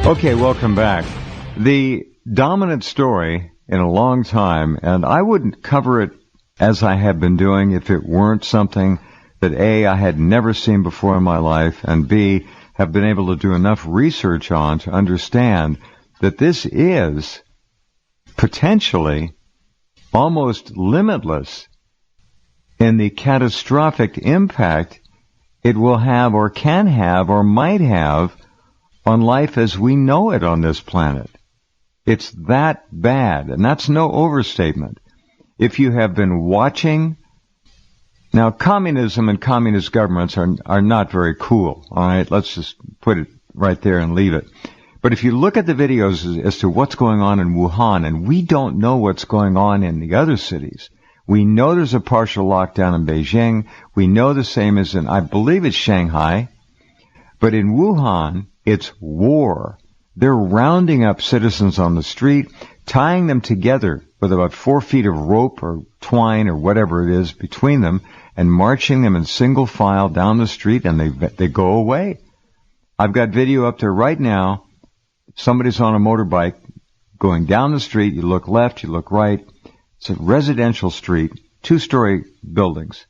Okay, welcome back. The dominant story in a long time, and I wouldn't cover it as I have been doing if it weren't something that A, I had never seen before in my life, and B, have been able to do enough research on to understand that this is potentially almost limitless in the catastrophic impact it will have or can have or might have on life as we know it on this planet. It's that bad, and that's no overstatement. If you have been watching, now communism and communist governments are not very cool, all right? Let's just put it right there and leave it. But if you look at the videos as to what's going on in Wuhan, and we don't know what's going on in the other cities, we know there's a partial lockdown in Beijing. We know the same as in, I believe it's Shanghai. But in Wuhan, it's war. They're rounding up citizens on the street, tying them together with about 4 feet of rope or twine or whatever it is between them, and marching them in single file down the street, and they go away. I've got video up there right now. Somebody's on a motorbike going down the street. You look left, you look right. It's a residential street, 2-story buildings.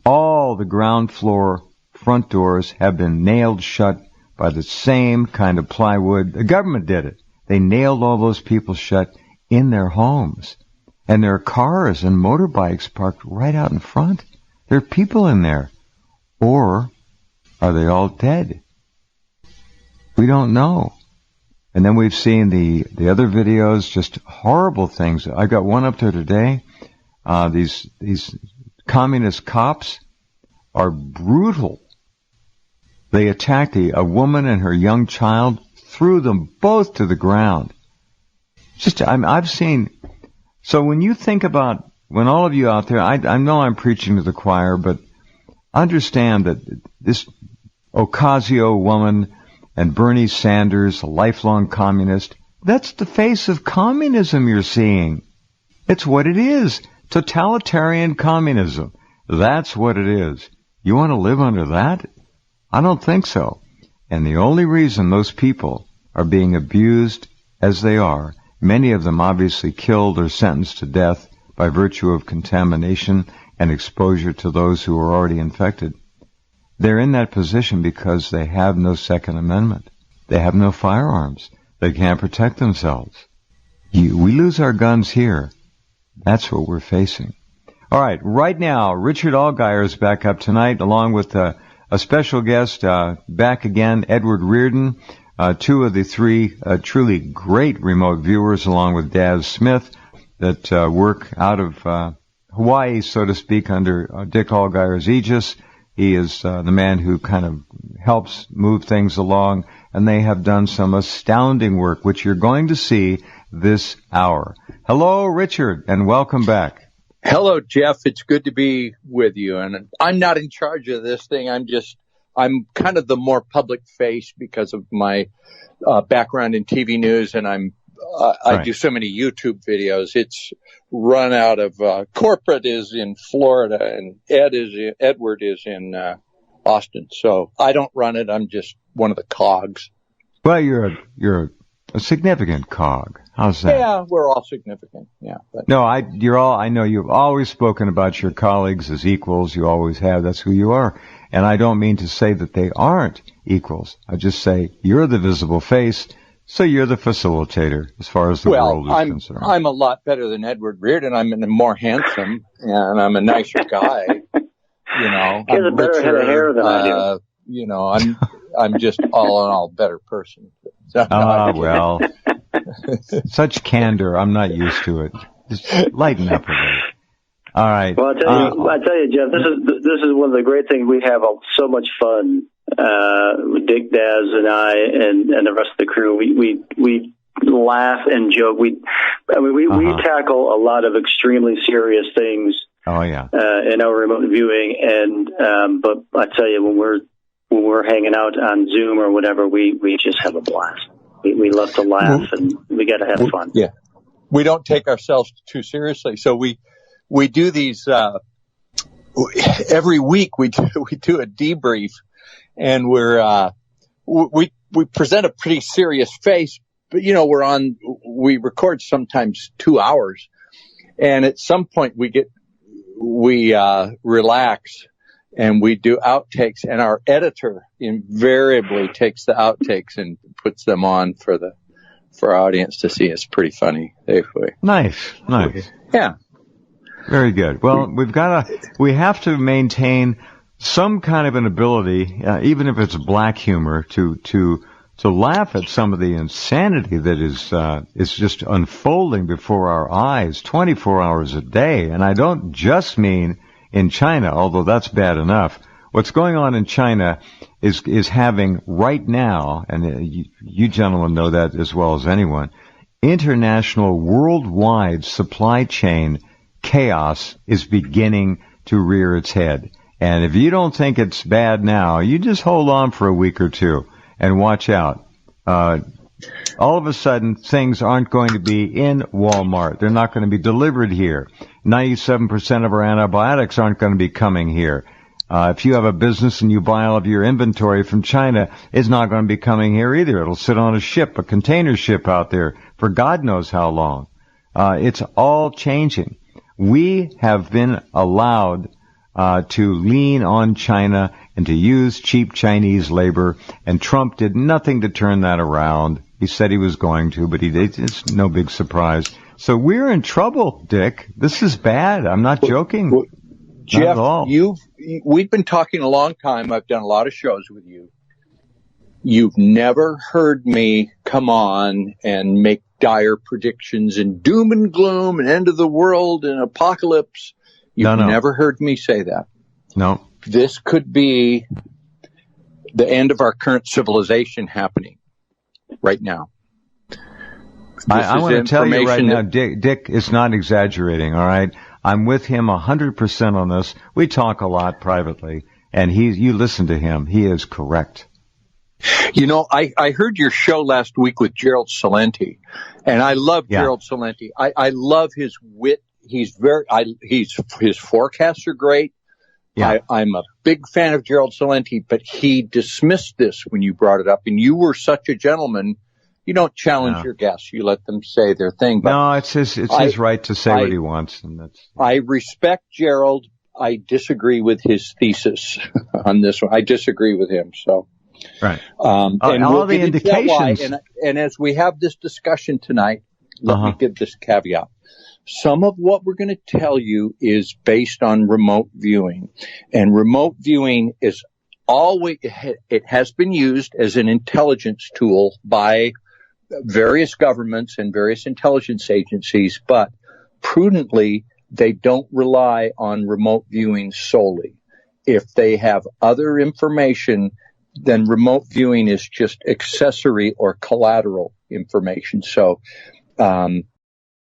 All the ground floor front doors have been nailed shut by the same kind of plywood. The government did it. They nailed all those people shut in their homes. And there are cars and motorbikes parked right out in front. There are people in there. Or are they all dead? We don't know. And then we've seen the other videos, just horrible things. I got one up there today. These communist cops are brutal. They attacked a woman and her young child, threw them both to the ground. I've seen. So when you think about, when all of you out there, I know I'm preaching to the choir, but understand that this Ocasio woman and Bernie Sanders, a lifelong communist, that's the face of communism you're seeing. It's what it is. Totalitarian communism. That's what it is. You want to live under that? I don't think so. And the only reason those people are being abused as they are, many of them obviously killed or sentenced to death by virtue of contamination and exposure to those who are already infected, they're in that position because they have no Second Amendment. They have no firearms. They can't protect themselves. We lose our guns here. That's what we're facing. All right, right now, Richard Allgire is back up tonight, along with a special guest back again, Edward Riordan, 2 of the 3 truly great remote viewers, along with Daz Smith, that work out of Hawaii, so to speak, under Dick Allgire's aegis. He is the man who kind of helps move things along, and they have done some astounding work, which you're going to see this hour. Hello, Richard, and welcome back. Hello, Jeff. It's good to be with you. And I'm not in charge of this thing. I'm kind of the more public face because of my background in TV news, and I do so many YouTube videos. It's run out of corporate is in Florida, and Edward is in Austin. So I don't run it. I'm just one of the cogs. Well, you're a significant cog. How's that? Yeah, we're all significant. Yeah. But. No, I know you've always spoken about your colleagues as equals. You always have. That's who you are. And I don't mean to say that they aren't equals. I just say you're the visible face, so you're the facilitator as far as the world is concerned. I'm a lot better than Edward Riordan. I'm more handsome, and I'm a nicer guy. You know, he has a better head of hair than I do. You know, I'm just all in all better person. So, well, such candor. I'm not used to it. Just lighten up a bit. All right. Well, I tell you, Jeff, this is one of the great things. We have so much fun. Dick, Daz, and I, and the rest of the crew. We laugh and joke. We tackle a lot of extremely serious things. Oh yeah. In our remote viewing, and but I tell you, when we're hanging out on Zoom or whatever, we just have a blast. We love to laugh, and we got to have fun. Yeah, we don't take ourselves too seriously, so we do these every week. We do a debrief, and we we present a pretty serious face, but we record sometimes 2 hours, and at some point we relax and we do outtakes, and our editor invariably takes the outtakes and puts them on for our audience to see. It's pretty funny. Nice. Yeah. Very good. Well, we have to maintain some kind of an ability, even if it's black humor, to laugh at some of the insanity that is just unfolding before our eyes 24 hours a day. And I don't just mean in China, although that's bad enough. What's going on in China is having right now, and you gentlemen know that as well as anyone, international, worldwide supply chain chaos is beginning to rear its head. And if you don't think it's bad now, you just hold on for a week or two and watch out. All of a sudden, things aren't going to be in Walmart. They're not going to be delivered here. 97% of our antibiotics aren't going to be coming here. If you have a business and you buy all of your inventory from China, it's not going to be coming here either. It'll sit on a container ship out there for God knows how long. It's all changing. We have been allowed to lean on China and to use cheap Chinese labor, and Trump did nothing to turn that around. He said he was going to, but it's no big surprise. So we're in trouble, Dick. This is bad. I'm not joking. Well, Jeff, not at all. We've been talking a long time. I've done a lot of shows with you. You've never heard me come on and make dire predictions and doom and gloom and end of the world and apocalypse. You've never heard me say that. No. This could be the end of our current civilization happening right now. I want to tell you right now, Dick is not exaggerating, all right? I'm with him 100% on this. We talk a lot privately, and you listen to him. He is correct. I heard your show last week with Gerald Celente, and I love Gerald Celente. I love his wit. His forecasts are great. Yeah. I'm a big fan of Gerald Celente, but he dismissed this when you brought it up, and you were such a gentleman. You don't challenge your guests. You let them say their thing. But no, it's his right to say what he wants. And I respect Gerald. I disagree with his thesis on this one. I disagree with him. So, right. And all the indications. And as we have this discussion tonight, let me give this caveat. Some of what we're going to tell you is based on remote viewing, and remote viewing is it has been used as an intelligence tool by various governments and various intelligence agencies, but prudently, they don't rely on remote viewing solely. If they have other information, then remote viewing is just accessory or collateral information. So,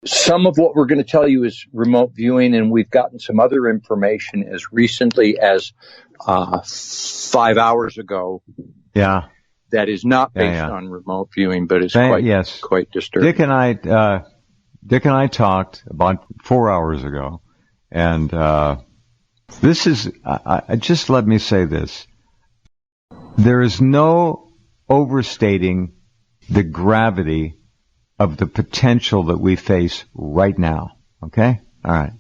some of what we're going to tell you is remote viewing, and we've gotten some other information as recently as 5 hours ago. Yeah. That is not based on remote viewing, but is quite disturbing. Dick and I talked about 4 hours ago, and this is, just let me say this. There is no overstating the gravity of the potential that we face right now. Okay? All right.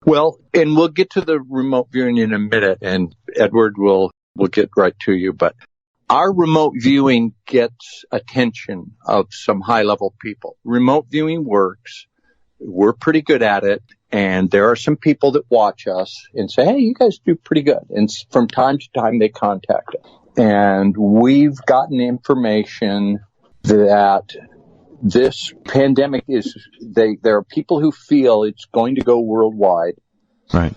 Well, and we'll get to the remote viewing in a minute, and Edward will get right to you, but our remote viewing gets attention of some high-level people. Remote viewing works. We're pretty good at it, and there are some people that watch us and say, hey, you guys do pretty good. And from time to time, they contact us. And we've gotten information that this pandemic there are people who feel it's going to go worldwide. Right.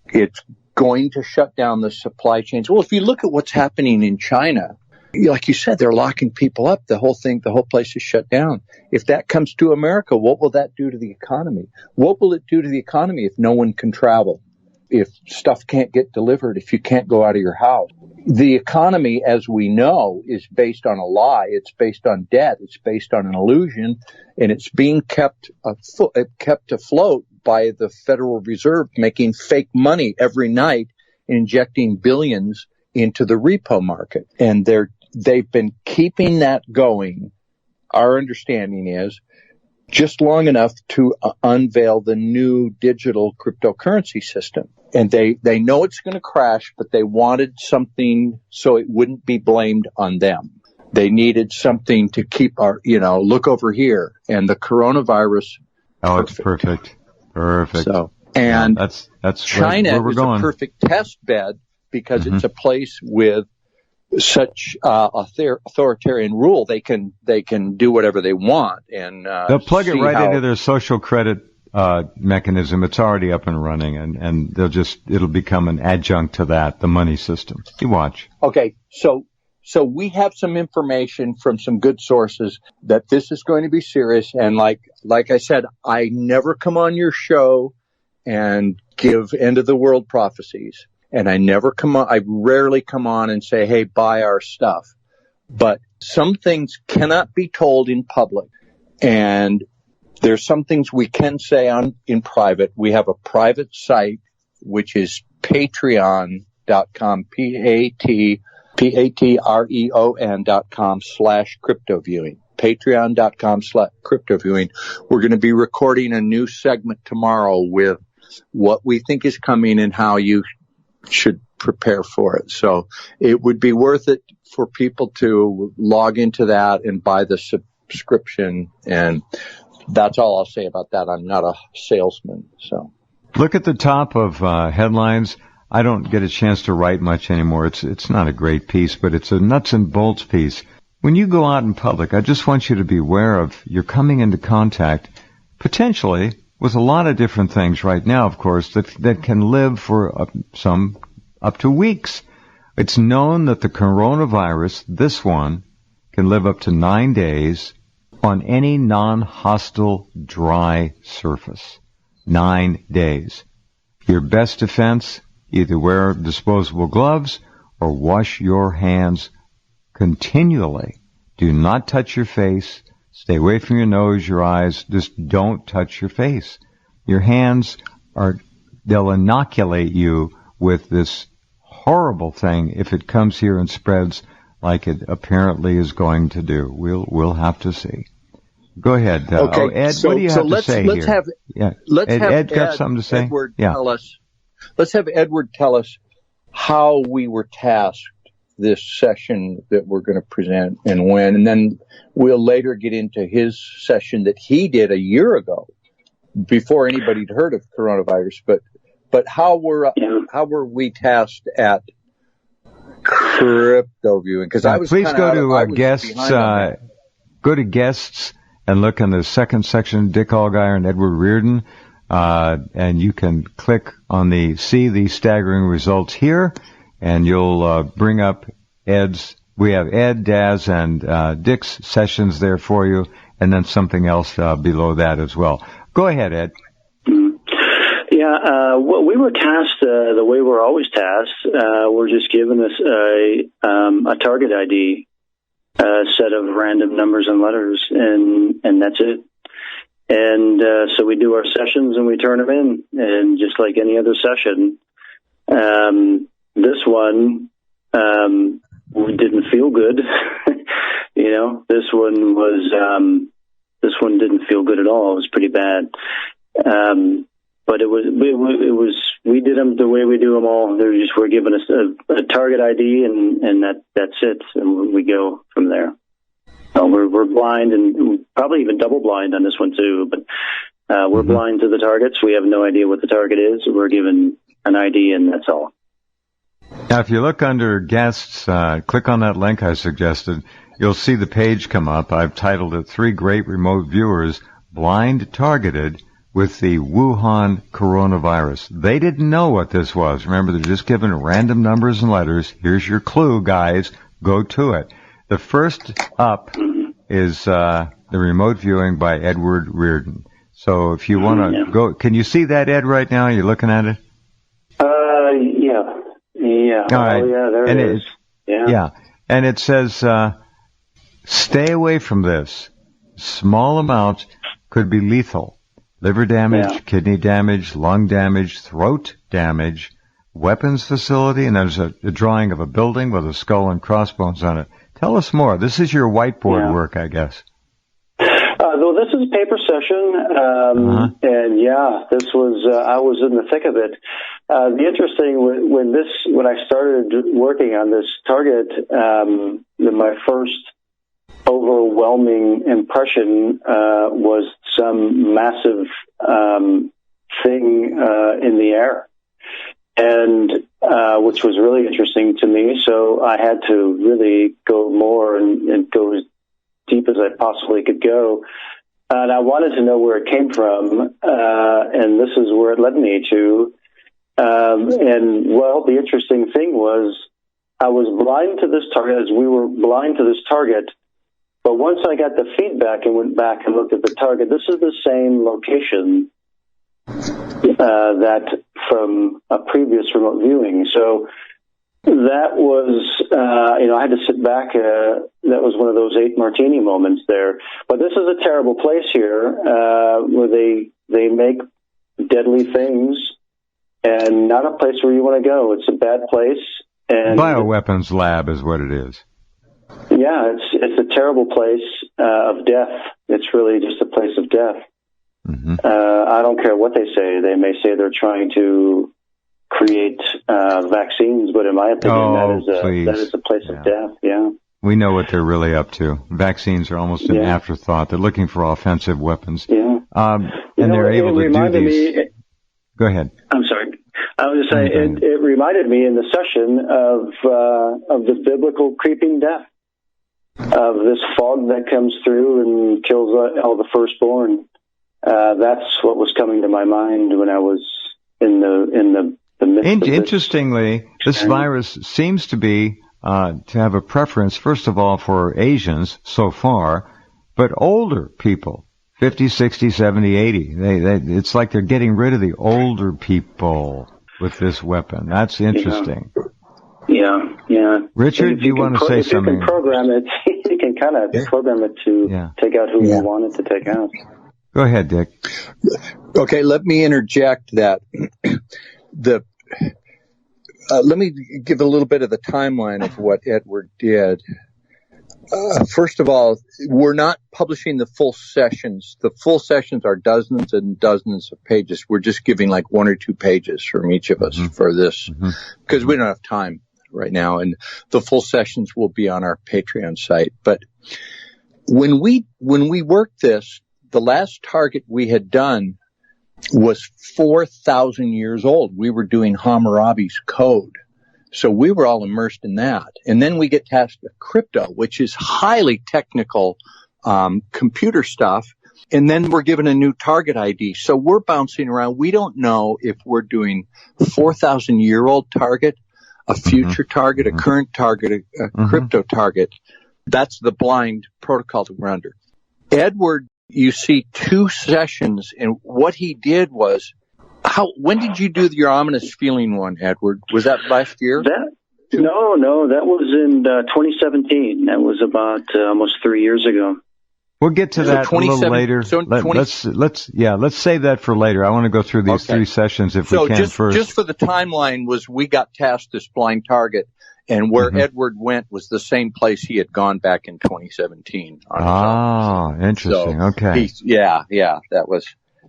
It's going to shut down the supply chains. Well, if you look at what's happening in China, like you said, they're locking people up. The whole place is shut down. If that comes to America, what will that do to the economy? What will it do to the economy if no one can travel? If stuff can't get delivered, if you can't go out of your house? The economy, as we know, is based on a lie. It's based on debt. It's based on an illusion, and it's being kept afloat by the Federal Reserve, making fake money every night, injecting billions into the repo market. And they've been keeping that going. Our understanding is just long enough to unveil the new digital cryptocurrency system. And they know it's going to crash, but they wanted something so it wouldn't be blamed on them. They needed something to keep our, look over here. And the coronavirus. Oh, it's perfect. Perfect. So, and that's China where is going. a perfect test bed because it's a place with such authoritarian rule. They can do whatever they want, and they'll plug it right into their social credit mechanism. It's already up and running, and it'll become an adjunct to that, the money system. You watch. Okay, so we have some information from some good sources that this is going to be serious, and like I said, I never come on your show and give end of the world prophecies. And I rarely come on and say, hey, buy our stuff. But some things cannot be told in public. And there's some things we can say in private. We have a private site, which is patreon.com, patreon.com/cryptoviewing. Patreon.com/cryptoviewing. We're going to be recording a new segment tomorrow with what we think is coming and how you should prepare for it. So it would be worth it for people to log into that and buy the subscription. And that's all I'll say about that. I'm not a salesman. So look at the top of headlines. I don't get a chance to write much anymore. It's not a great piece, but it's a nuts and bolts piece. When you go out in public, I just want you to be aware of you're coming into contact potentially with a lot of different things right now, of course, that can live for some up to weeks. It's known that the coronavirus, this one, can live up to 9 days on any non-hostile dry surface. 9 days. Your best defense, either wear disposable gloves or wash your hands continually. Do not touch your face. Stay away from your nose, your eyes. Just don't touch your face. Your hands they'll inoculate you with this horrible thing if it comes here and spreads like it apparently is going to do. We'll have to see. Go ahead. Okay. Ed, what do you have to say here? Ed got something to say? Let's have Edward tell us how we were tasked this session that we're going to present and when, and then we'll later get into his session that he did a year ago before anybody had heard of coronavirus. But how were we tasked at crypto viewing? Because I was please go to guests. Go to guests and look in the second section, Dick Allgire and Edward Riordan, and you can click on see the staggering results here. And you'll bring up we have Ed, Daz, and Dick's sessions there for you, and then something else below that as well. Go ahead, Ed. Yeah, well, we were tasked the way we're always tasked. We're just given us a target ID, set of random numbers and letters, and that's it. And so we do our sessions and we turn them in, and just like any other session. This one, we didn't feel good. This one didn't feel good at all. It was pretty bad. But we did them the way we do them all. We're given us a target ID and that's it. And we go from there. We're blind and probably even double blind on this one too, but, we're blind to the targets. We have no idea what the target is. We're given an ID and that's all. Now, if you look under guests, click on that link I suggested, you'll see the page come up. I've titled it 3 Great Remote Viewers Blind Targeted with the Wuhan Coronavirus. They didn't know what this was. Remember, they're just given random numbers and letters. Here's your clue, guys. Go to it. The first up is the remote viewing by Edward Riordan. So if you want to go, can you see that, Ed, right now? Are you looking at it? Yeah. All right. Oh, yeah, there it is. Yeah. And it says, stay away from this. Small amounts could be lethal. Liver damage, kidney damage, lung damage, throat damage, weapons facility, and there's a drawing of a building with a skull and crossbones on it. Tell us more. This is your whiteboard work, I guess. Though this is paper session, and this was I was in the thick of it. The interesting when I started working on this target, my first overwhelming impression was some massive thing in the air, and which was really interesting to me. So I had to really go more and go as deep as I possibly could go. And I wanted to know where it came from, and this is where it led me to. The interesting thing was I was blind to this target, as we were blind to this target. But once I got the feedback and went back and looked at the target, this is the same location that from a previous remote viewing. So that was, I had to sit back. That was one of those 8 martini moments there. But this is a terrible place here where they make deadly things, and not a place where you want to go. It's a bad place. And bioweapons lab is what it is. Yeah, it's a terrible place of death. It's really just a place of death. Mm-hmm. I don't care what they say. They may say they're trying to create vaccines, but in my opinion, that is a place of death. Yeah. We know what they're really up to. Vaccines are almost an afterthought. They're looking for offensive weapons. Yeah. And they're able to do these. Go ahead. I'm sorry. I was just saying, it reminded me in the session of the biblical creeping death, of this fog that comes through and kills all the firstborn. That's what was coming to my mind when I was in the midst of this. Interestingly, this virus seems to be to have a preference, first of all, for Asians so far, but older people, 50, 60, 70, 80. It's like they're getting rid of the older people with this weapon. That's interesting. Yeah. Richard, do you want to say something? You can program it. You can kind of program it to take out who you want it to take out. Go ahead, Dick. Okay, let me interject that. Let me give a little bit of the timeline of what Edward did. First of all, we're not publishing the full sessions. The full sessions are dozens and dozens of pages. We're just giving like 1 or 2 pages from each of us for this because we don't have time right now. And the full sessions will be on our Patreon site. But when we worked this, the last target we had done was 4,000 years old. We were doing Hammurabi's code. So we were all immersed in that. And then we get tasked with crypto, which is highly technical computer stuff. And then we're given a new target ID. So we're bouncing around. We don't know if we're doing a 4,000-year-old target, a future target, a current target, a crypto target. That's the blind protocol that we're under. Edward, you see 2 sessions, and what he did was, when did you do your ominous feeling one, Edward? Was that last year? No, that was in 2017. That was about almost 3 years ago. We'll get to that a little later. So let's save that for later. I want to go through these 3 sessions if we can first. Just for the timeline, we got tasked this blind target, and where Edward went was the same place he had gone back in 2017. Interesting. So okay. That was.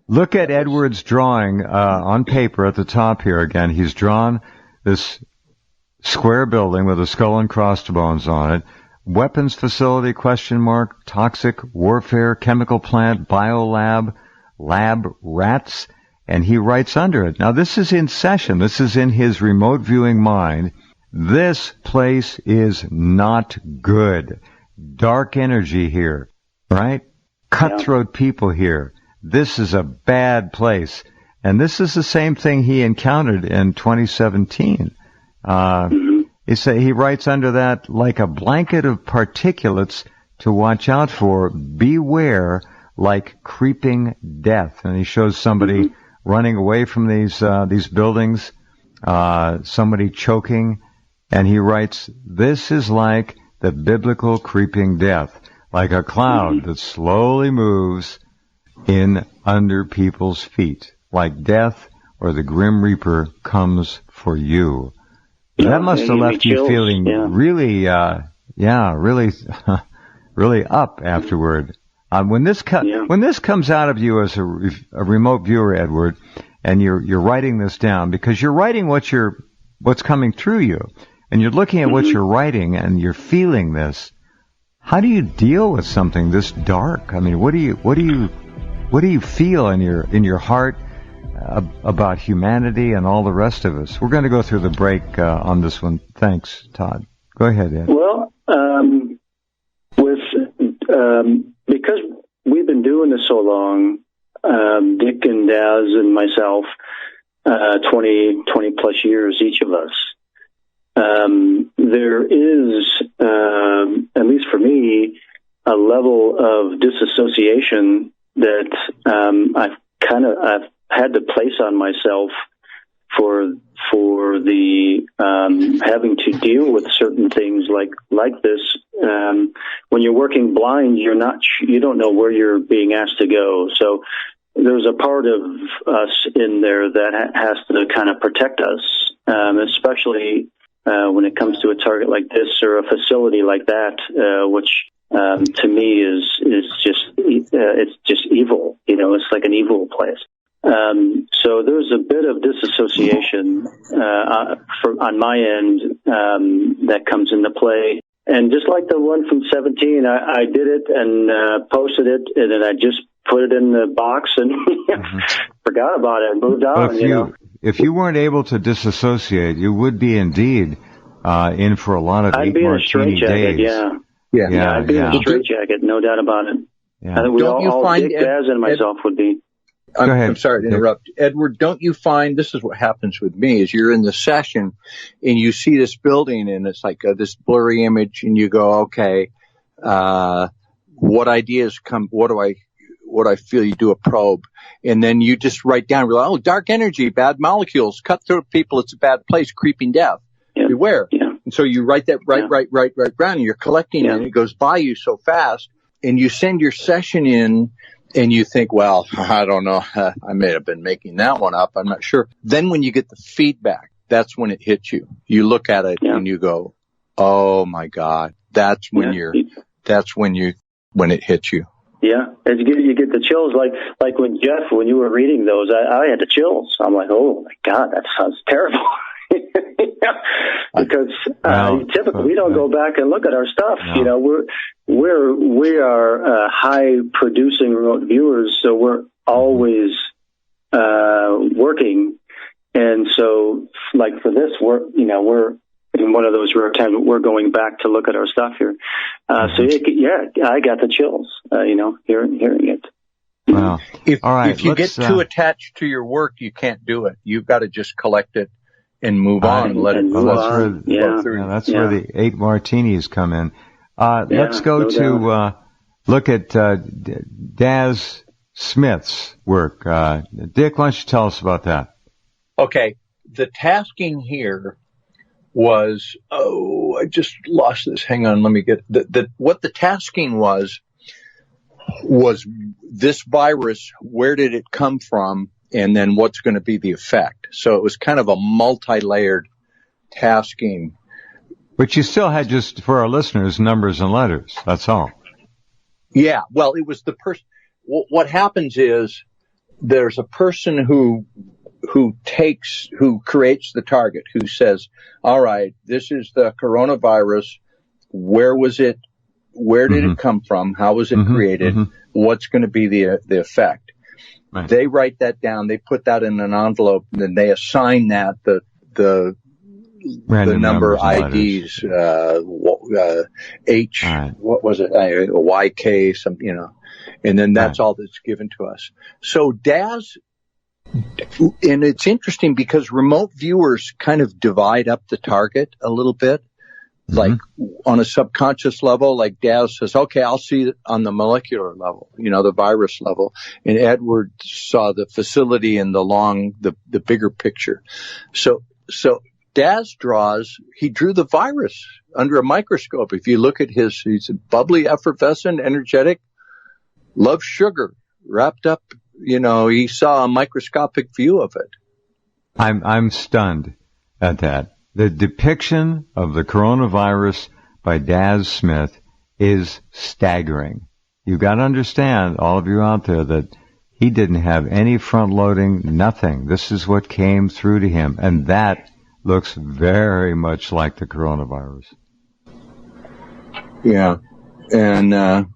Look at Edward's drawing on paper at the top here again. He's drawn this square building with a skull and crossbones on it. Weapons facility, ? Toxic warfare, chemical plant, biolab, lab rats, and he writes under it. Now this is in session. This is in his remote viewing mind. This place is not good. Dark energy here, right? Cutthroat people here. This is a bad place. And this is the same thing he encountered in 2017. He writes under that, like a blanket of particulates to watch out for, beware like creeping death. And he shows somebody running away from these buildings, somebody choking, and he writes, this is like the biblical creeping death, like a cloud that slowly moves in under people's feet, like death or the grim reaper comes for you. That must have left you feeling really really, really up afterward. When this comes out of you as a remote viewer, Edward, and you're writing this down, because you're writing what's coming through you, and you're looking at what you're writing, and you're feeling this. How do you deal with something this dark? I mean, what do you feel in your heart about humanity and all the rest of us? We're going to go through the break on this one. Thanks, Todd. Go ahead, Ed. Well, because we've been doing this so long, Dick and Daz and myself, 20 plus years, each of us, there is, at least for me, a level of disassociation that I've had to place on myself for the having to deal with certain things like this. When you're working blind, you don't know where you're being asked to go. So there's a part of us in there that has to kind of protect us, especially when it comes to a target like this or a facility like that, which to me is just evil. It's like an evil place. So there's a bit of disassociation on my end that comes into play. And just like the one from 17, I did it and posted it, and then I just put it in the box and forgot about it and moved on. If you weren't able to disassociate, you would be indeed in for a lot of I'd be in a straitjacket, yeah. I'd be in a straitjacket, no doubt about it. Yeah. I think Dick, Daz, and myself would be. I'm sorry to interrupt. Edward, don't you find, this is what happens with me, is you're in the session and you see this building and it's like this blurry image and you go, okay, what ideas come, what do I feel? You do a probe and then you just write down, dark energy, bad molecules, cut through people, it's a bad place, creeping death, beware. Yeah. And so you write that right down and you're collecting and it goes by you so fast and you send your session in. And you think, well, I don't know, I may have been making that one up. I'm not sure. Then when you get the feedback, that's when it hits you. You look at it and you go, oh my God, that's when when it hits you. Yeah. You get the chills. Like when Jeff, when you were reading those, I had the chills. I'm like, oh my God, that sounds terrible. Because typically we don't go back and look at our stuff. No. We are high producing remote viewers, so we're always working. And so, like for this, we're in one of those rare times we're going back to look at our stuff here. I got the chills. Hearing it. Wow. If you get too attached to your work, you can't do it. You've got to just collect it and move on and let it flow through. That's where the 8 martinis come in. Let's go to look at Daz Smith's work. Dick, why don't you tell us about that? Okay. The tasking here was, I just lost this. Hang on, let me get what the tasking was this virus, where did it come from? And then what's going to be the effect? So it was kind of a multi-layered tasking. But you still had, just for our listeners, numbers and letters. That's all. Yeah. Well, it was the person. What happens is there's a person who creates the target, who says, all right, this is the coronavirus. Where was it? Where did it come from? How was it created? What's going to be the effect? Right. They write that down. They put that in an envelope, and then they assign that the number IDs, H, right. What was it? YK, and then that's all that's given to us. So Daz, and it's interesting because remote viewers kind of divide up the target a little bit. Like on a subconscious level, like Daz says, okay, I'll see it on the molecular level, the virus level. And Edward saw the facility and the bigger picture. So Daz drew the virus under a microscope. If you look at he's bubbly, effervescent, energetic, loves sugar, wrapped up, he saw a microscopic view of it. I'm stunned at that. The depiction of the coronavirus by Daz Smith is staggering. You've got to understand, all of you out there, that he didn't have any front loading, nothing. This is what came through to him, and that looks very much like the coronavirus. Yeah. And,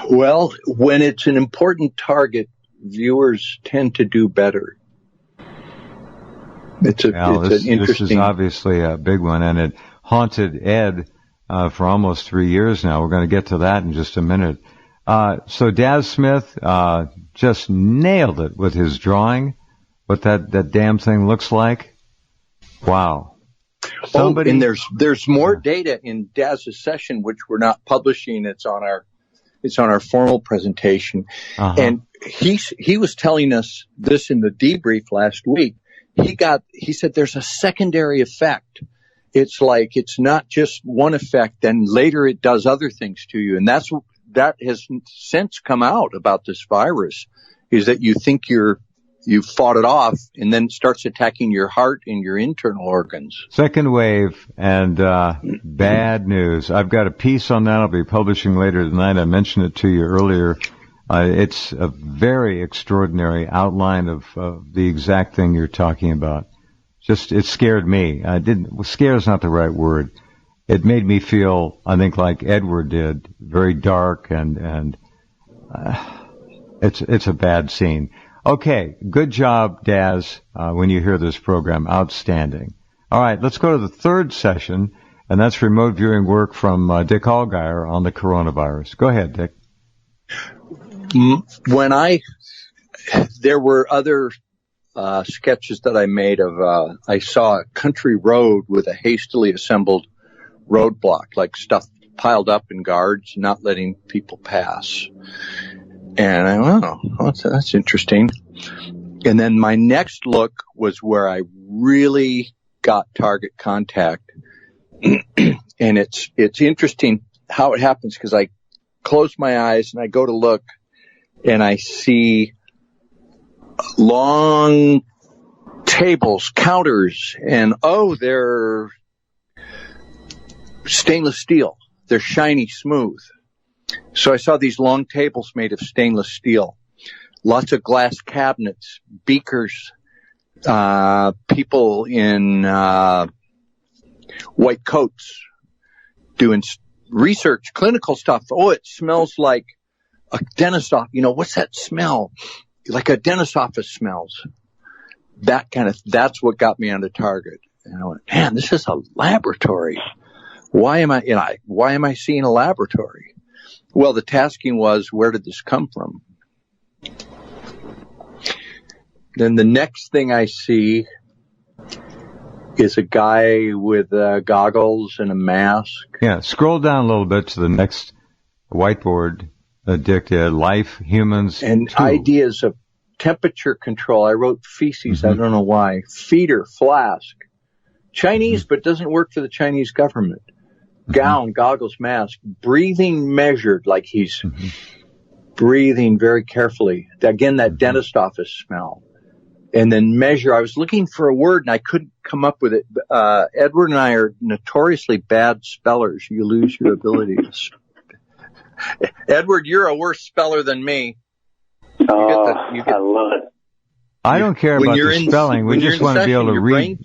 well, when it's an important target, viewers tend to do better. It's an interesting. This is obviously a big one, and it haunted Ed for almost 3 years now. We're going to get to that in just a minute. So Daz Smith just nailed it with his drawing, what that damn thing looks like. Wow. Somebody, and there's more data in Daz's session which we're not publishing. It's on our formal presentation. And he was telling us this in the debrief last week. He said there's a secondary effect. It's like it's not just one effect, then later it does other things to you. And that has since come out about this virus, is that you think you've fought it off, and then it starts attacking your heart and your internal organs. Second wave and bad news. I've got a piece on that I'll be publishing later tonight. I mentioned it to you earlier. It's a very extraordinary outline of the exact thing you're talking about. Just, it scared me. Scare is not the right word. It made me feel, I think, like Edward did, very dark, and it's a bad scene. Okay, good job, Daz, when you hear this program. Outstanding. All right, let's go to the third session, and that's remote viewing work from Dick Allgire on the coronavirus. Go ahead, Dick. There were other sketches that I made of, I saw a country road with a hastily assembled roadblock, like stuff piled up in guards, not letting people pass. And I went, oh, that's interesting. And then my next look was where I really got target contact. And it's interesting how it happens, because I close my eyes and I go to look and I see long tables, counters, and they're stainless steel. They're shiny smooth. So I saw these long tables made of stainless steel, lots of glass cabinets, beakers, people in white coats doing research, clinical stuff. Oh, it smells like a dentist office. What's that smell? Like a dentist office smells. That's what got me on the target. And I went, man, this is a laboratory. Why am I seeing a laboratory? Well, the tasking was, where did this come from? Then the next thing I see is a guy with goggles and a mask. Yeah, scroll down a little bit to the next whiteboard. Dick did life, humans, and two. Ideas of temperature control. I wrote feces. I don't know why. Feeder, flask. Chinese, but doesn't work for the Chinese government. Gown, goggles, mask. Breathing measured, like he's breathing very carefully. Again, that dentist office smell. And then measure. I was looking for a word and I couldn't come up with it. Edward and I are notoriously bad spellers. You lose your ability to spell. Edward, you're a worse speller than me. I love it. I don't care about the spelling. We just want to be able to read.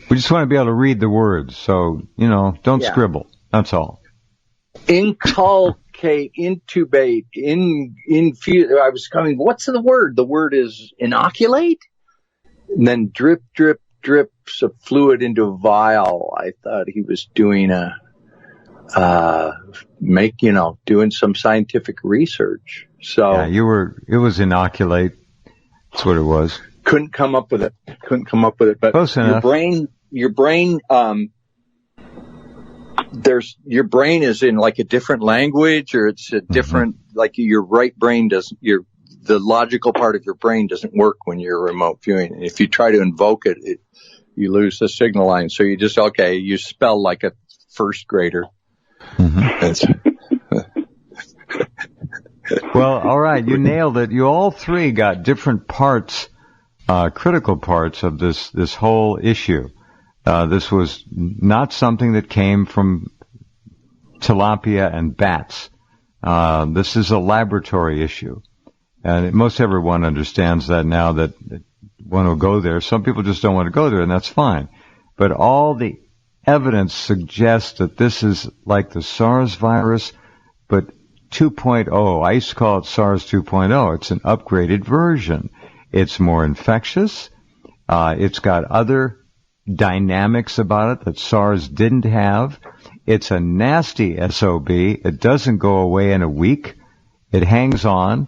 We just want to be able to read the words. So, don't scribble. That's all. Inculcate, intubate, infuse. I was coming, what's the word? The word is inoculate? And then drip, drip, drips of fluid into a vial. I thought he was doing doing some scientific research. So yeah, it was inoculate. That's what it was. Couldn't come up with it. But close enough. Your brain is in like a different language, or it's a different, like your right brain the logical part of your brain doesn't work when you're remote viewing. And if you try to invoke it, you lose the signal line. So you you spell like a first grader. Well, all right, you nailed it. You all three got different parts, critical parts of this whole issue. This was not something that came from tilapia and bats. This is a laboratory issue. And most everyone understands that now, that one will go there. Some people just don't want to go there, and that's fine. But all the evidence suggests that this is like the SARS virus, but 2.0. I used to call it SARS 2.0. It's an upgraded version. It's more infectious. It's got other dynamics about it that SARS didn't have. It's a nasty SOB. It doesn't go away in a week. It hangs on,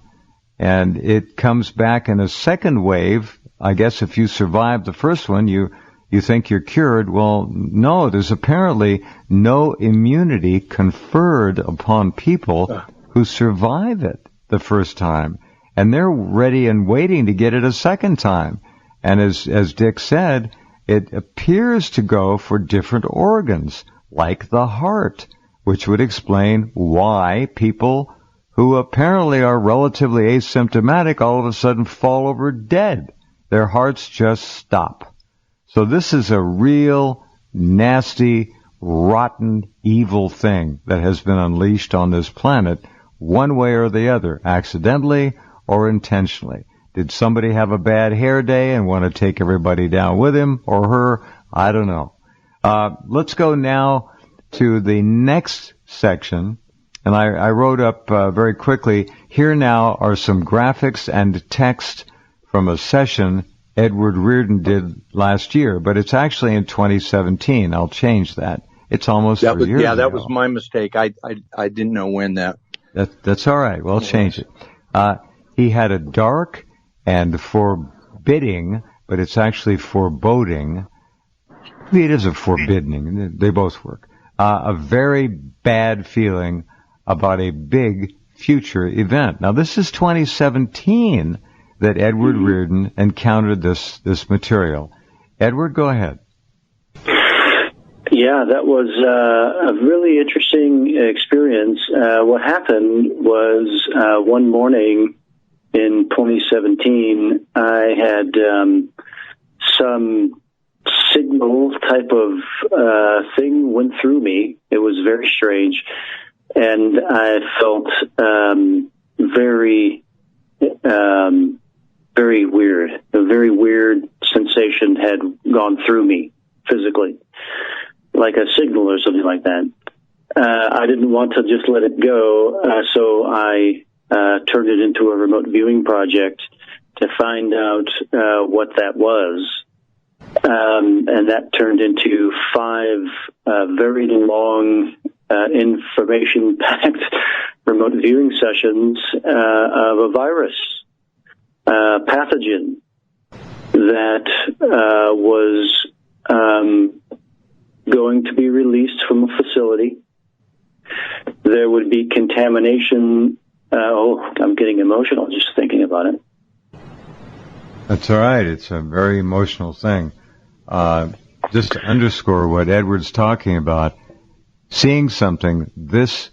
and it comes back in a second wave. I guess if you survive the first one, you think you're cured. Well, no, there's apparently no immunity conferred upon people who survive it the first time. And they're ready and waiting to get it a second time. And as Dick said, it appears to go for different organs, like the heart, which would explain why people who apparently are relatively asymptomatic all of a sudden fall over dead. Their hearts just stop. So this is a real nasty, rotten, evil thing that has been unleashed on this planet one way or the other, accidentally or intentionally. Did somebody have a bad hair day and want to take everybody down with him or her? I don't know. Let's go now to the next section. And I wrote up very quickly, here now are some graphics and text from a session Edward Riordan did last year, but it's actually in 2017. I'll change that. It's almost 3 years ago. Yeah, that was my mistake. I didn't know when that. That's all right. We'll change it. He had a dark and forbidding, but it's actually foreboding. It is a forbidding. They both work. A very bad feeling about a big future event. Now, this is 2017 that Edward Riordan encountered this material. Edward, go ahead. Yeah, that was a really interesting experience. What happened was one morning in 2017, I had some signal type of thing went through me. It was very strange, and I felt very weird. A very weird sensation had gone through me physically, like a signal or something like that. I didn't want to just let it go, so I turned it into a remote viewing project to find out what that was. And that turned into 5 very long, information-packed remote viewing sessions of a virus, pathogen that was going to be released from a facility. There would be contamination. I'm getting emotional just thinking about it. That's all right. It's a very emotional thing. Just to underscore what Edward's talking about, seeing something this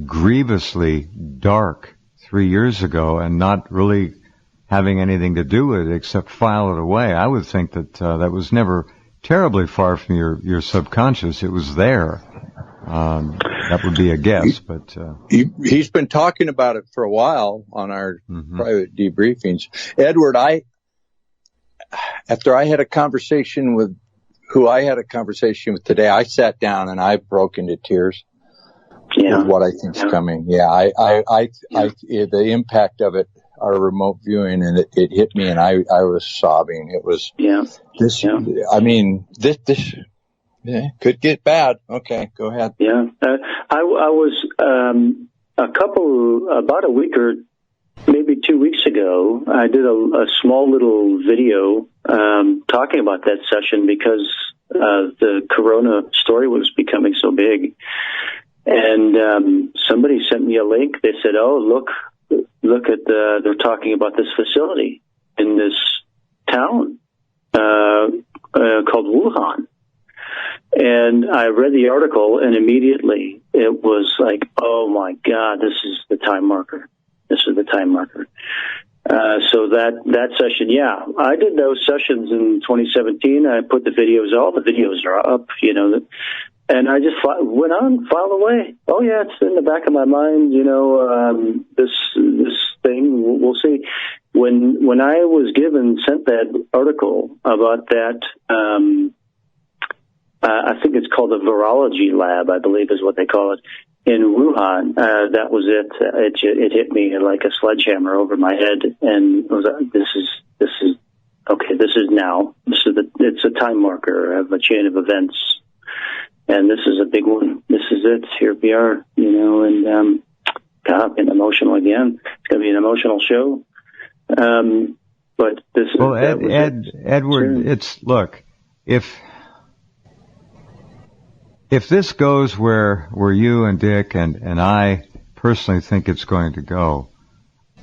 grievously dark 3 years ago and not really having anything to do with it except file it away, I would think that that was never terribly far from your subconscious. It was there. That would be a guess, but he's been talking about it for a while on our private debriefings. Edward, after I had a conversation with who I had a conversation with today, I sat down and I broke into tears with what I think's coming. Yeah, the impact of it, our remote viewing, and it hit me, and I was sobbing. It was this. Yeah. I mean, this could get bad. Okay, go ahead. Yeah, I was about a week or maybe 2 weeks ago, I did a small little video talking about that session because the corona story was becoming so big. And somebody sent me a link. They said, oh, look at they're talking about this facility in this town called Wuhan. And I read the article, and immediately it was like, oh, my God, this is the time marker. This is the time marker. So that session, yeah, I did those sessions in 2017. I put the videos, all the videos are up, and I just went on, filed away. Oh yeah, it's in the back of my mind, this thing. We'll see. When I was sent that article about that, I think it's called the virology lab, I believe is what they call it, in Wuhan. That was it. It hit me like a sledgehammer over my head, and it was, this is okay. This is now. It's a time marker of a chain of events, and this is a big one. This is it. Here we are, and God, I'm getting emotional again. It's going to be an emotional show. But this is Edward. Look, if this goes where you and Dick and I personally think it's going to go,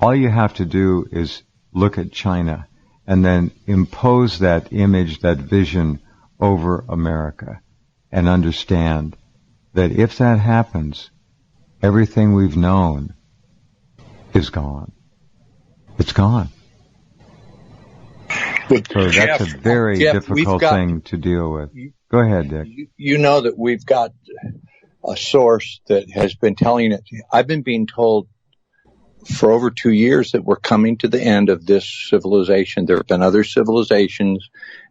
all you have to do is look at China and then impose that image, that vision over America and understand that if that happens, everything we've known is gone. It's gone. So that's a very difficult thing to deal with. Go ahead, Dick. You know that we've got a source that has been telling it. I've been being told for over 2 years that we're coming to the end of this civilization. There have been other civilizations,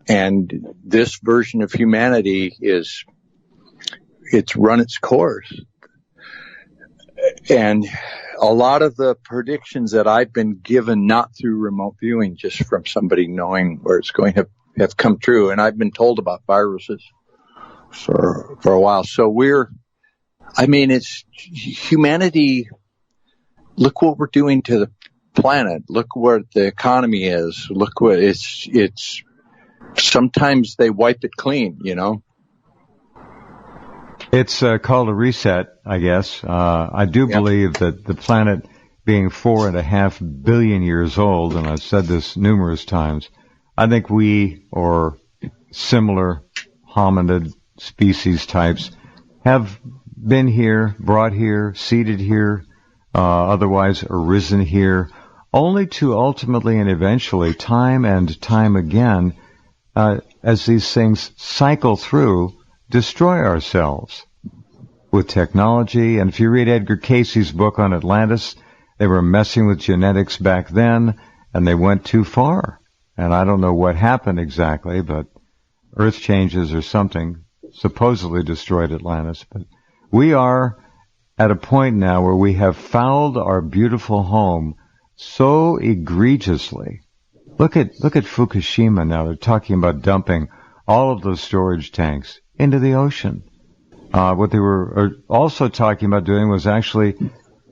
and this version of humanity it's run its course. And a lot of the predictions that I've been given, not through remote viewing, just from somebody knowing where it's going to have come true. And I've been told about viruses for a while. So it's humanity. Look what we're doing to the planet. Look where the economy is. Look what it's sometimes they wipe it clean, It's called a reset, I guess. I do believe that the planet being 4.5 billion years old, and I've said this numerous times, I think we, or similar hominid species types, have been here, brought here, seeded here, otherwise arisen here, only to ultimately and eventually, time and time again, as these things cycle through, destroy ourselves with technology. And if you read Edgar Casey's book on Atlantis, they were messing with genetics back then, and they went too far. And I don't know what happened exactly, but earth changes or something supposedly destroyed Atlantis. But we are at a point now where we have fouled our beautiful home so egregiously. Look at Fukushima now. They're talking about dumping all of those storage tanks into the ocean. What they were also talking about doing was actually,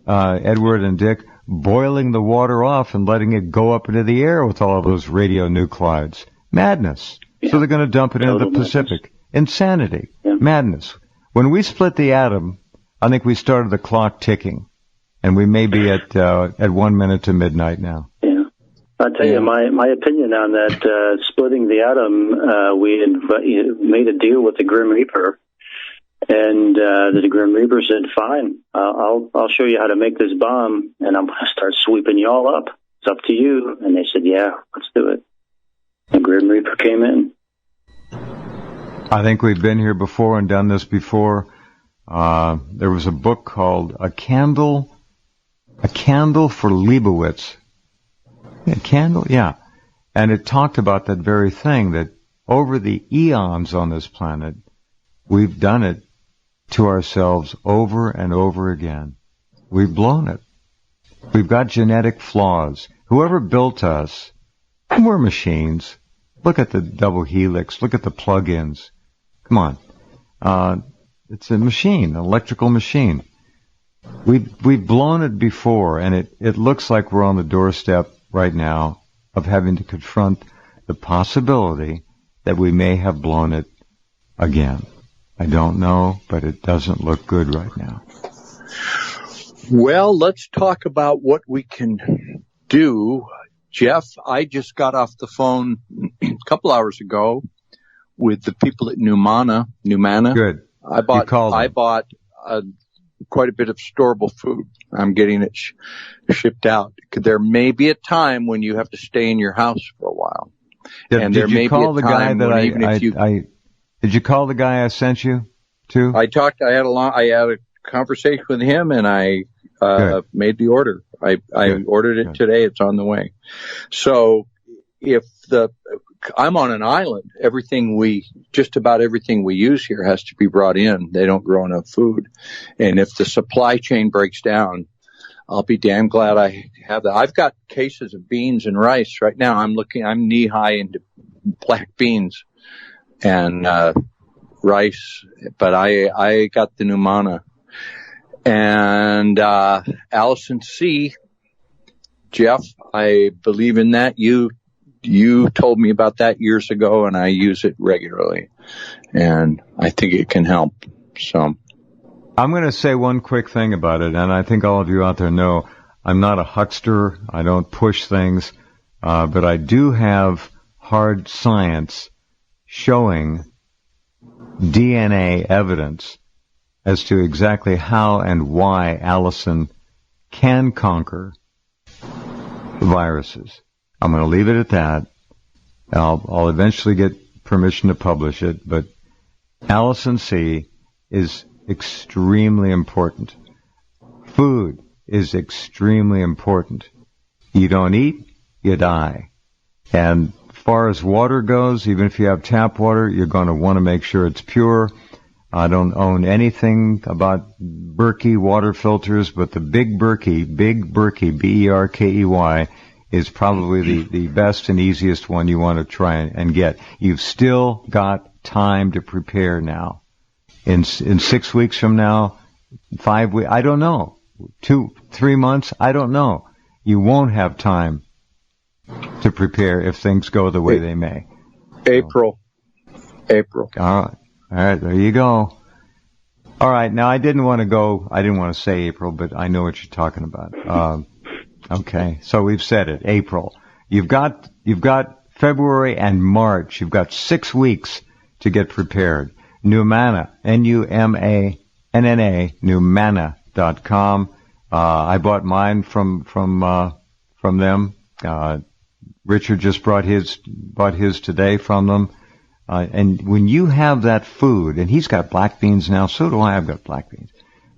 Edward and Dick, boiling the water off and letting it go up into the air with all of those radionuclides. Madness. Yeah. So they're going to dump it into the Pacific. Insanity. Yeah. Madness. When we split the atom, I think we started the clock ticking. And we may be at 1 minute to midnight now. Yeah. I'll tell you, my opinion on that, splitting the atom, we made a deal with the Grim Reaper. And the Grim Reaper said, fine, I'll show you how to make this bomb, and I'm going to start sweeping you all up. It's up to you. And they said, yeah, let's do it. The Grim Reaper came in. I think we've been here before and done this before. There was a book called A Candle for Leibowitz. A candle? Yeah. And it talked about that very thing, that over the eons on this planet, we've done it to ourselves over and over again. We've blown it. We've got genetic flaws. Whoever built us, we're machines. Look at the double helix. Look at the plug-ins. Come on. It's a machine, an electrical machine. We've blown it before, and it looks like we're on the doorstep right now of having to confront the possibility that we may have blown it again. I don't know, but it doesn't look good right now. Well, let's talk about what we can do. Jeff, I just got off the phone a couple hours ago with the people at Numana. Good. I bought quite a bit of storable food. I'm getting it shipped out. There may be a time when you have to stay in your house for a while. Did you call the guy I sent you to? I had a conversation with him, and I made the order. I ordered it today. It's on the way. So I'm on an island. Just about everything we use here has to be brought in. They don't grow enough food. And if the supply chain breaks down, I'll be damn glad I have that. I've got cases of beans and rice right now. I'm knee high into black beans and rice, but I got the Numana. And Allison C., Jeff, I believe in that. You told me about that years ago, and I use it regularly, and I think it can help. So I'm going to say one quick thing about it, and I think all of you out there know I'm not a huckster. I don't push things, but I do have hard science showing DNA evidence as to exactly how and why Allison can conquer viruses. I'm going to leave it at that. I'll eventually get permission to publish it, but Allison C. is extremely important. Food is extremely important. You don't eat, you die. And as far as water goes, even if you have tap water, you're going to want to make sure it's pure. I don't own anything about Berkey water filters, but the Big Berkey, B-E-R-K-E-Y, is probably the best and easiest one you want to try and get. You've still got time to prepare now. In 6 weeks from now, 5 weeks, I don't know. 2-3 months, I don't know. You won't have time to prepare if things go the way they may. April. All right, there you go. All right, now I didn't want to say April, but I know what you're talking about. Okay, so we've said it, April. You've got February and March. You've got 6 weeks to get prepared. Numana, Numana, Numana.com. I bought mine from them. Richard just bought his today from them. And when you have that food, and he's got black beans now, so do I. I've got black beans.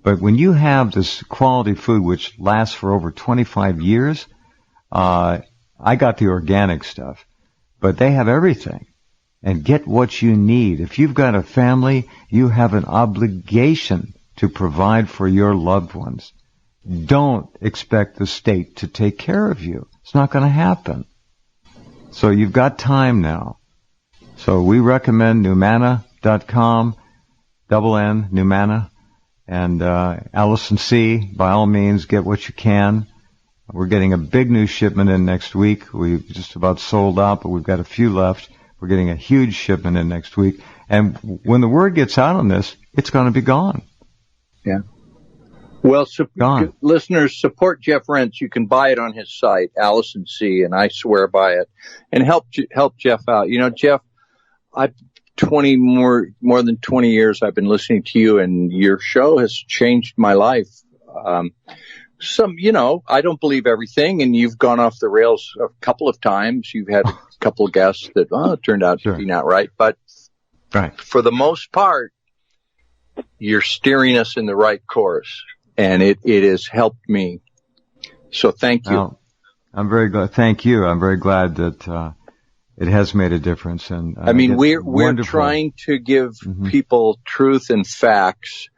But when you have this quality food, which lasts for over 25 years, I got the organic stuff, but they have everything. And get what you need. If you've got a family, you have an obligation to provide for your loved ones. Don't expect the state to take care of you. It's not going to happen. So you've got time now. So we recommend Numana.com, N, Numana, and Allison C., by all means, get what you can. We're getting a big new shipment in next week. We've just about sold out, but we've got a few left. We're getting a huge shipment in next week. And when the word gets out on this, it's going to be gone. Yeah. Well, listeners, support Jeff Rense. You can buy it on his site, Allison C., and I swear by it. And help Jeff out. You know, Jeff, I've more than 20 years I've been listening to you, and your show has changed my life. I don't believe everything, and you've gone off the rails a couple of times. You've had a couple of guests that turned out to be not right, but for the most part, you're steering us in the right course, and it has helped me. So thank you. Well, I'm very glad. Thank you. I'm very glad that it has made a difference. And I mean, we're trying to give people truth and facts.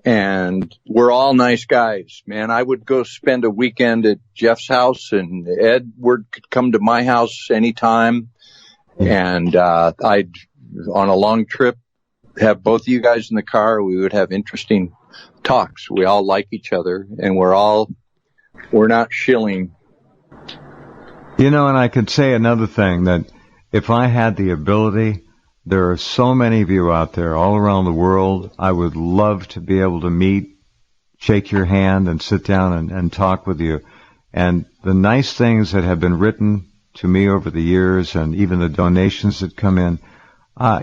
And we're all nice guys, man. I would go spend a weekend at Jeff's house, and Edward could come to my house anytime. And I'd, on a long trip, have both of you guys in the car. We would have interesting talks. We all like each other, and we're not shilling. You know, and I could say another thing, that if I had the ability, there are so many of you out there all around the world. I would love to be able to meet, shake your hand, and sit down and talk with you. And the nice things that have been written to me over the years, and even the donations that come in,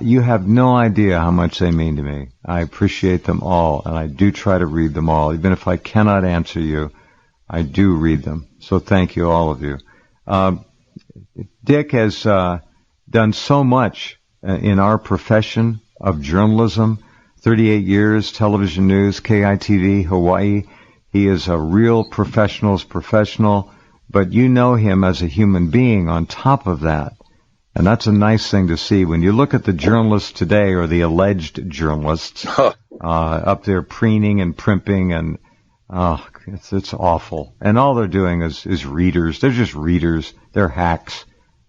You have no idea how much they mean to me. I appreciate them all, and I do try to read them all. Even if I cannot answer you, I do read them. So thank you, all of you. Dick has done so much in our profession of journalism, 38 years, television news, KITV, Hawaii. He is a real professional's professional, but you know him as a human being on top of that. And that's a nice thing to see. When you look at the journalists today, or the alleged journalists, up there preening and primping, and it's awful. And all they're doing is readers. They're just readers. They're hacks.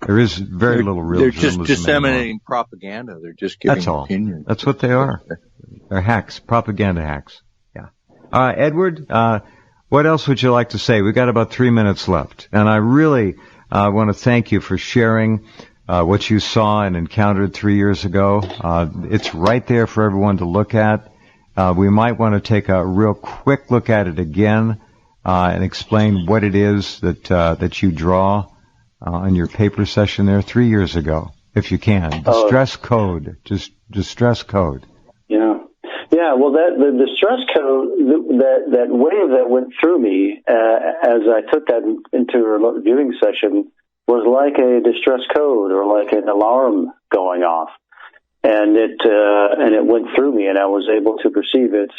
There is very little real journalism. They're just disseminating propaganda. They're just giving opinions. That's what they are. They're hacks, propaganda hacks. Yeah. Edward, what else would you like to say? We've got about 3 minutes left. And I really want to thank you for sharing what you saw and encountered 3 years ago. It's right there for everyone to look at. We might want to take a real quick look at it again and explain what it is that you draw on your paper session there 3 years ago, if you can. Distress code, just distress code. Yeah. Well, the stress code, that wave that went through me as I took that into a remote viewing session was like a distress code, or like an alarm going off, and it went through me, and I was able to perceive it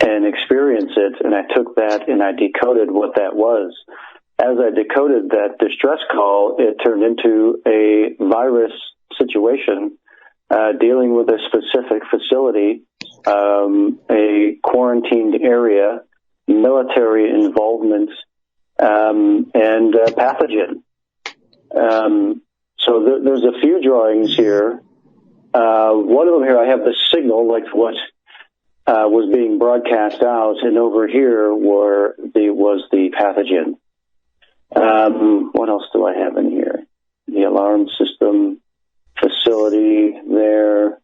and experience it, and I took that and I decoded what that was. As I decoded that distress call, it turned into a virus situation dealing with a specific facility, a quarantined area, military involvement, and pathogen. So there's a few drawings here. One of them here, I have the signal, like what was being broadcast out, and over here was the pathogen. What else do I have in here? The alarm system, facility there.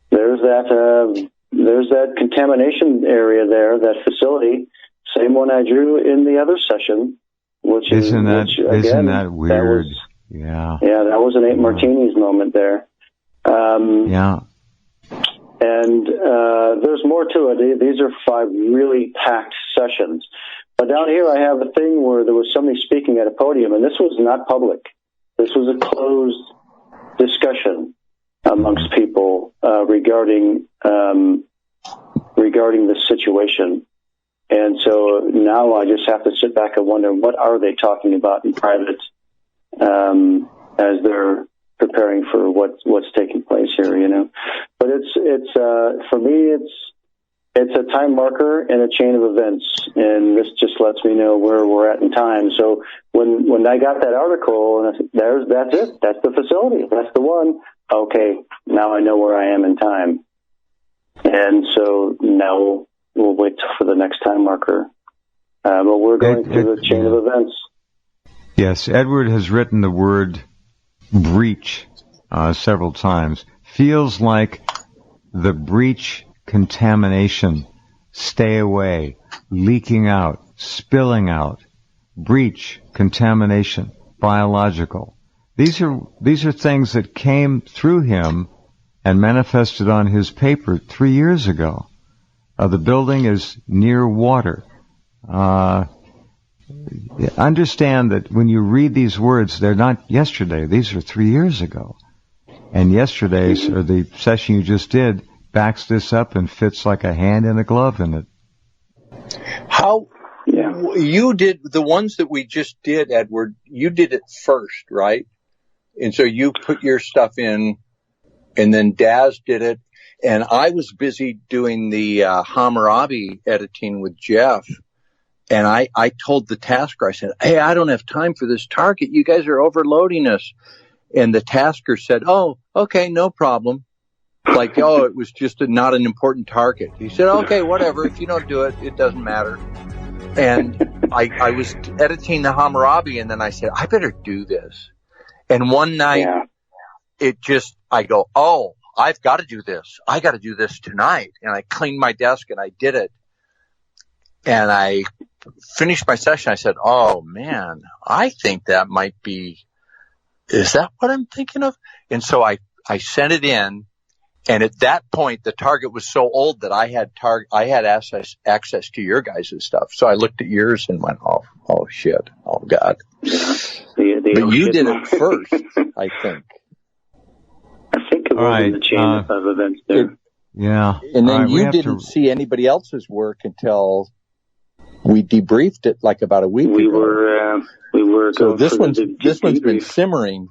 There's that contamination area there, that facility. Same one I drew in the other session, isn't that weird? Yeah, that was an 8 martinis moment there. Yeah. And there's more to it. These are 5 really packed sessions. But down here I have a thing where there was somebody speaking at a podium, and this was not public. This was a closed discussion amongst people regarding the situation. And so now I just have to sit back and wonder, what are they talking about in private as they're preparing for what's taking place here, But it's for me, it's a time marker and a chain of events, and this just lets me know where we're at in time. So when I got that article, and I said, that's it, that's the facility, that's the one. Okay, now I know where I am in time, and so now we'll wait for the next time marker. But we're going through the chain of events. Yes, Edward has written the word breach several times. Feels like the breach contamination, stay away, leaking out, spilling out, breach, contamination, biological. These are things that came through him and manifested on his paper 3 years ago. The building is near water. Understand that when you read these words, they're not yesterday. These are 3 years ago. And yesterday's, or the session you just did, backs this up and fits like a hand in a glove in it. How you did the ones that we just did, Edward, you did it first, right? And so you put your stuff in, and then Daz did it. And I was busy doing the Hammurabi editing with Jeff. And I told the tasker, I said, hey, I don't have time for this target. You guys are overloading us. And the tasker said, oh, okay, no problem. Like, oh, it was just not an important target. He said, okay, whatever. If you don't do it, it doesn't matter. And I was editing the Hammurabi, and then I said, I better do this. And one night, I go, oh, I've got to do this. I got to do this tonight. And I cleaned my desk, and I did it. And I finished my session. I said, oh, man, I think that might be, is that what I'm thinking of? And so I I sent it in, and at that point, the target was so old that I had access to your guys' stuff. So I looked at yours and went, oh shit, oh God. But you did it first, I think. I think it was in the chain of events there. Yeah. And then you didn't see anybody else's work until we debriefed it like about a week ago. We were. So this one's been simmering.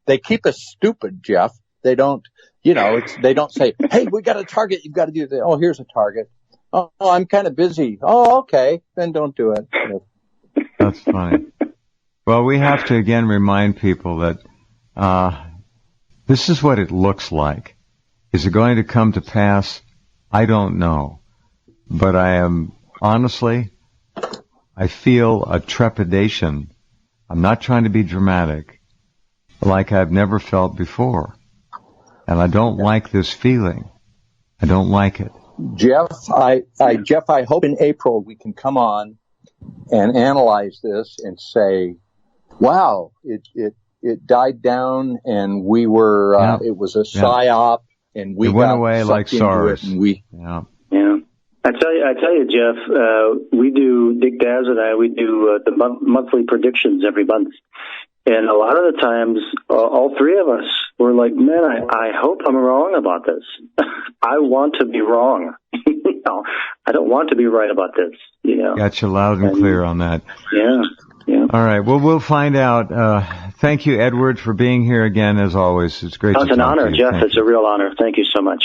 They keep us stupid, Jeff. They don't, they don't say, hey, we got a target. You've got to do this. Oh, here's a target. Oh, I'm kind of busy. Oh, okay. Then don't do it. That's funny. Well, we have to again remind people that this is what it looks like. Is it going to come to pass? I don't know. But honestly, I feel a trepidation. I'm not trying to be dramatic, like I've never felt before. And I don't like this feeling. I don't like it. Jeff, I hope in April we can come on and analyze this and say, wow, it died down and we were, it was a psyop and we went away like SARS. Yeah. I tell you, Jeff, we do, Dick Daz and I, we do the monthly predictions every month. And a lot of the times, all three of us were like, man, I hope I'm wrong about this. I want to be wrong. I don't want to be right about this. Got you loud and clear on that. Yeah. All right. Well, we'll find out. Thank you, Edward, for being here again, as always. It's great to talk to you. It's an honor, Jeff. It's a real honor. Thank you so much.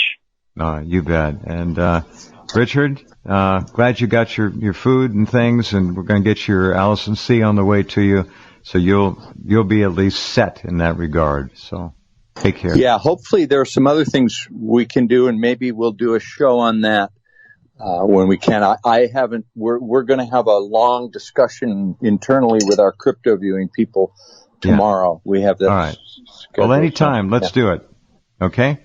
You bet. And Richard, glad you got your food and things, and we're going to get your Allison C on the way to you. So you'll be at least set in that regard. So take care. Yeah, hopefully there are some other things we can do, and maybe we'll do a show on that when we can. I haven't. We're going to have a long discussion internally with our crypto viewing people tomorrow. We have that. All right. Well, anytime. Let's do it. Okay.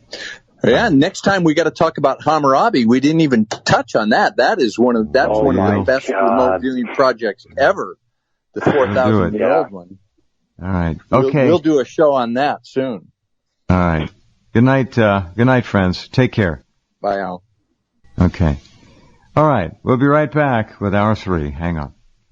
Yeah. Next time we got to talk about Hammurabi. We didn't even touch on that. That is one of my best remote viewing projects ever. The 4,000-year-old one. All right. Okay. We'll do a show on that soon. All right. Good night, friends. Take care. Bye, Al. Okay. All right. We'll be right back with Hour 3. Hang on.